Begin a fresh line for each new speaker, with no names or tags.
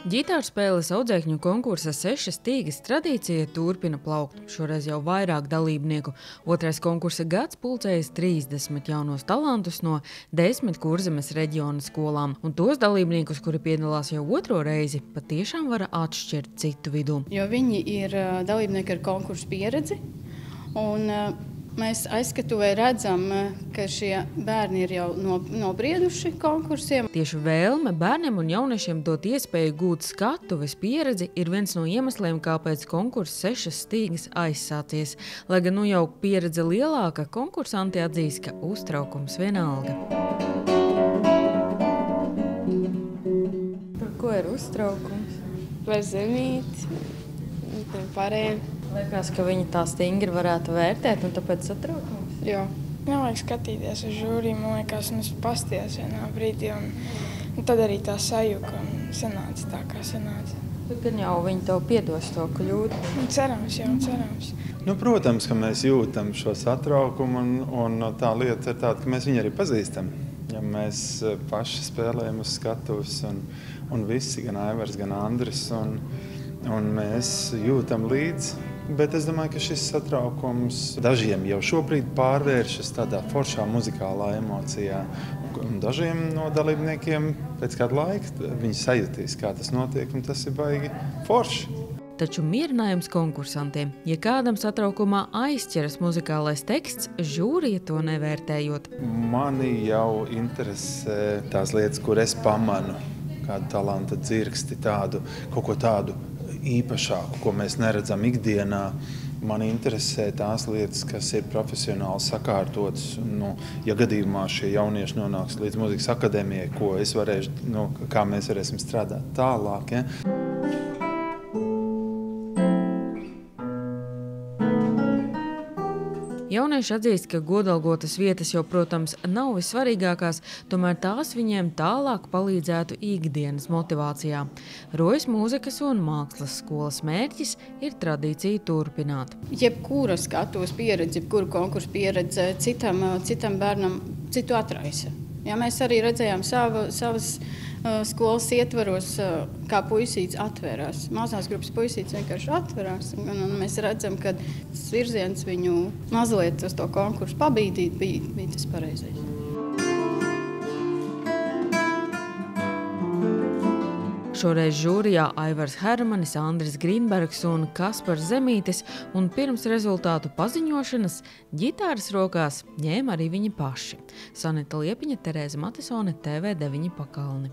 Ģitārspēles audzēkņu konkursa 6 stīgas tradīcija turpina plaukt. Šoreiz jau vairāk dalībnieku. Otrais konkursa gads pulcējas 30 jaunos talantus no 10 Kurzemes reģiona skolām. Un tos dalībniekus, kuri piedalās jau otro reizi, patiešām var atšķirt citu vidū.
Jo viņi ir dalībnieki ar konkursu pieredzi. Un mēs aizskatuvē redzam, ka šie bērni ir jau nobrieduši konkursiem.
Tieši vēlme bērniem un jauniešiem dot iespēju gūt skatuves pieredzi ir viens no iemesliem, kāpēc konkurss 6 stīgas aizsācies. Lai gan jau pieredze lielāka, konkursanti atzīst, ka uztraukums vienalga.
Par ko ir uztraukums?
Par zemīti, par pārējiem.
Liekas, ka viņi tā stingri varētu vērtēt, un tāpēc satraukums?
Jā. Nevajag skatīties uz žūriju, man liekas, un es pastījos vienā brīdī, un tad arī tā sajuka, un sanāca tā, kā sanāca.
Bet gan jau viņi tev piedos to kļūdu.
Cerams, jau cerams.
Protams, ka mēs jūtam šo satraukumu, un tā lieta ir tāda, ka mēs viņu arī pazīstam. Ja mēs paši spēlējam uz skatuves, un visi, gan Aivars, gan Andris, un mēs jūtam līdzi. Bet es domāju, ka šis satraukums dažiem jau šobrīd pārvēršas tādā foršā muzikālā emocijā. Un dažiem no dalībniekiem pēc kāda laika viņi sajutīs, kā tas notiek, un tas ir baigi forši.
Taču mierinājums konkursantiem, ja kādam satraukumā aizķeras muzikālais teksts, žūrija to nevērtējot.
Mani jau interesē tās lietas, kur es pamanu kādu talanta dzirksti, kaut ko tādu īpašāku, ko mēs neredzam ikdienā. Mani interesē tās lietas, kas ir profesionāli sakārtotas. Ja gadījumā šie jaunieši nonāks līdz muzikas akadēmijai, ko es varēšu, kā mēs varēsim strādāt tālāk. Ja?
Jaunieši atzīst, ka godalgotas vietas jau, protams, nav vissvarīgākās, tomēr tās viņiem tālāk palīdzētu ikdienas motivācijā. Rojas mūzikas un mākslas skolas mērķis ir tradīciju turpināt.
Jebkura skatuves pieredze, jebkura konkursa pieredze citam bērnam citu atraisa. Ja, mēs arī redzējām savas skolas ietvaros, kā puisīts atvērās. Mazās grupas puisīts vienkārši atvērās. Un mēs redzam, ka tas virziens viņu mazliet uz to konkursu pabīdīt bija tas pareizais.
Šoreiz žūrijā Aivars Hermanis, Andris Grīnbergs un Kaspars Zemītis, un pirms rezultātu paziņošanas ģitāras rokās ņēma arī viņi paši. Sanita Liepiņa, Terēze Matisone, TV9 Pakalni.